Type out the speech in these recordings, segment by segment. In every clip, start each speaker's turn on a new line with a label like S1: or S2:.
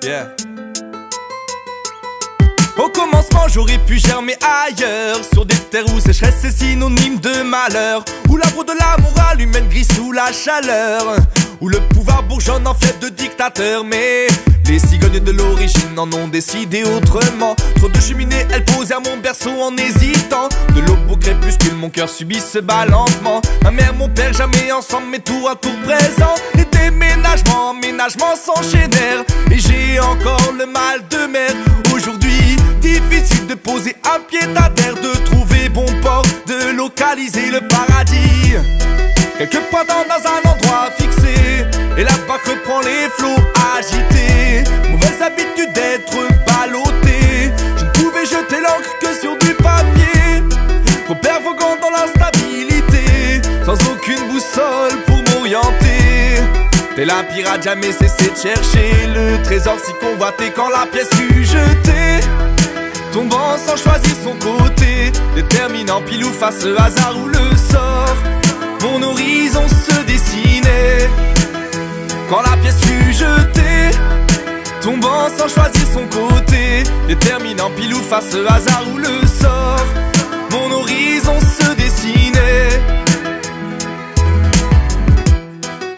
S1: Yeah. Au commencement, j'aurais pu germer ailleurs, sur des terres où sécheresse est synonyme de malheur, où l'arbre de l'amour humaine grise sous la chaleur, où le pouvoir bourgeonne en fait de dictateur. Mais les cigognes de l'origine en ont décidé autrement. Trop de cheminées, elles posèrent mon berceau en hésitant. De l'aube au crépuscule, mon cœur subit ce balancement. Ma mère, mon père, jamais ensemble, mais tour à tour présent. Les déménagements, emménagements s'enchaînèrent, et j'ai encore le mal de mer. Aujourd'hui, difficile de poser un pied à terre, de trouver bon port, de localiser le paradis. Quelque part dans un endroit fixé, et la vague reprend les flots agités. Mauvaise habitude d'être ballotté, je ne pouvais jeter l'encre que sur du papier. Repère voguant dans l'instabilité, sans aucune boussole pour m'orienter. Tel un pirate jamais cessé de chercher le trésor si convoité quand la pièce fut jetée. Tombant sans choisir son côté, déterminant pile ou face le hasard ou le sort. Mon horizon se dessinait quand la pièce fut jetée. Tombant sans choisir son côté, déterminant pile ou face le hasard ou le sort. Mon horizon se dessinait.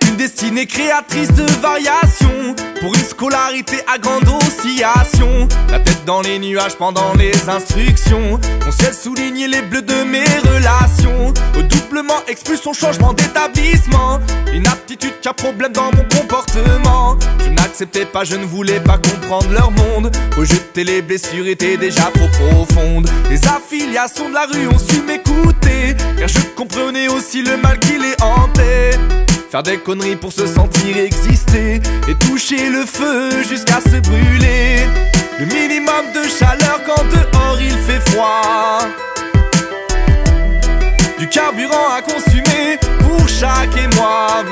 S1: Une destinée créatrice de variations, pour une scolarité à grande oscillation. La tête dans les nuages pendant les instructions, mon ciel soulignait les bleus de mes relations. Redoublement, expulsion, changement d'établissement, inaptitude qu'un problème dans mon comportement. Je n'acceptais pas, je ne voulais pas comprendre leur monde. Rejeter les blessures était déjà trop profonde. Les affiliations de la rue ont su m'écouter, car je comprenais aussi le mal qui les hantait. Faire des conneries pour se sentir exister, et toucher le feu jusqu'à se brûler. Le minimum de chaleur quand dehors il fait froid. Du carburant à consumer pour chaque émoi.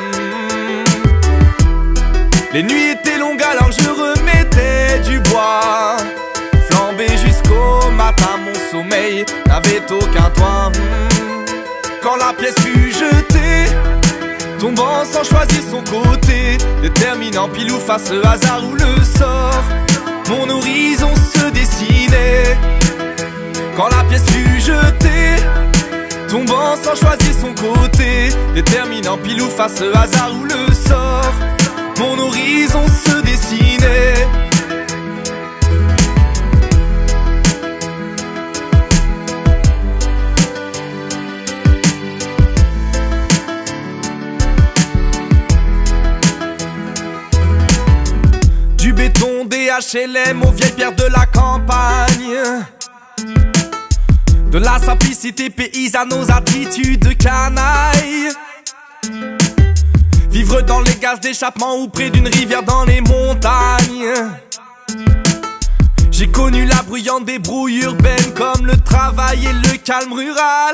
S1: Les nuits étaient longues alors je remettais du bois. Flambé jusqu'au matin, mon sommeil n'avait aucun toit. Quand la pièce fut jetée, tombant sans choisir son côté, déterminant pile ou face le hasard ou le sort. Mon horizon se dessinait quand la pièce fut jetée. Tombant sans choisir son côté, déterminant pile ou face le hasard ou le sort. Mon horizon se dessinait. Du béton, des HLM aux vieilles pierres de la campagne, de la simplicité paysanne aux attitudes de canaille. Vivre dans les gaz d'échappement ou près d'une rivière dans les montagnes. J'ai connu la bruyante des brouilles urbaines comme le travail et le calme rural.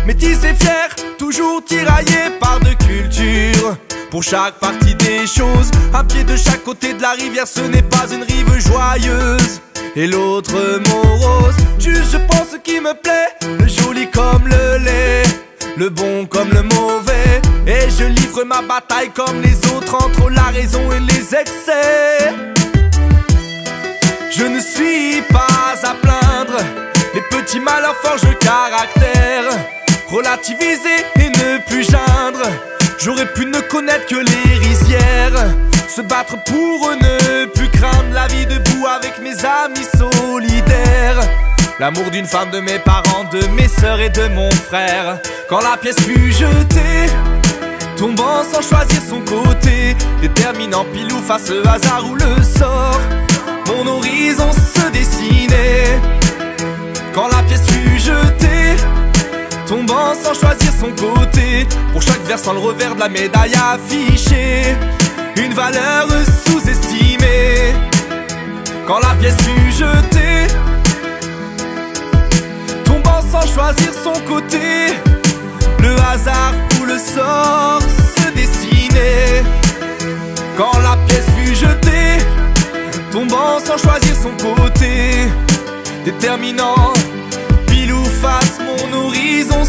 S1: Métis et fier, toujours tiraillé par deux cultures. Pour chaque partie des choses, un pied de chaque côté de la rivière, ce n'est pas une rive joyeuse et l'autre morose. Juste je prends ce qui me plaît, le joli comme le lait, le bon comme le mauvais, et je livre ma bataille comme les autres entre la raison et les excès. Je ne suis pas à plaindre, les petits malheurs forgent le caractère. Relativiser et ne plus geindre, j'aurais pu ne connaître que les rizières. Se battre pour ne plus craindre la vie debout avec mes amis solidaires. L'amour d'une femme, de mes parents, de mes sœurs et de mon frère. Quand la pièce fut jetée, tombant sans choisir son côté, déterminant pile ou face le hasard ou le sort. Mon horizon se dessinait quand la pièce fut jetée, tombant sans choisir son côté. Pour chaque versant le revers de la médaille affiché, une valeur sous-estimée. Quand la pièce fut jetée, tombant sans choisir son côté, le hasard ou le sort se dessinait. Quand la pièce fut jetée, tombant sans choisir son côté, déterminant pile ou face, mon horizon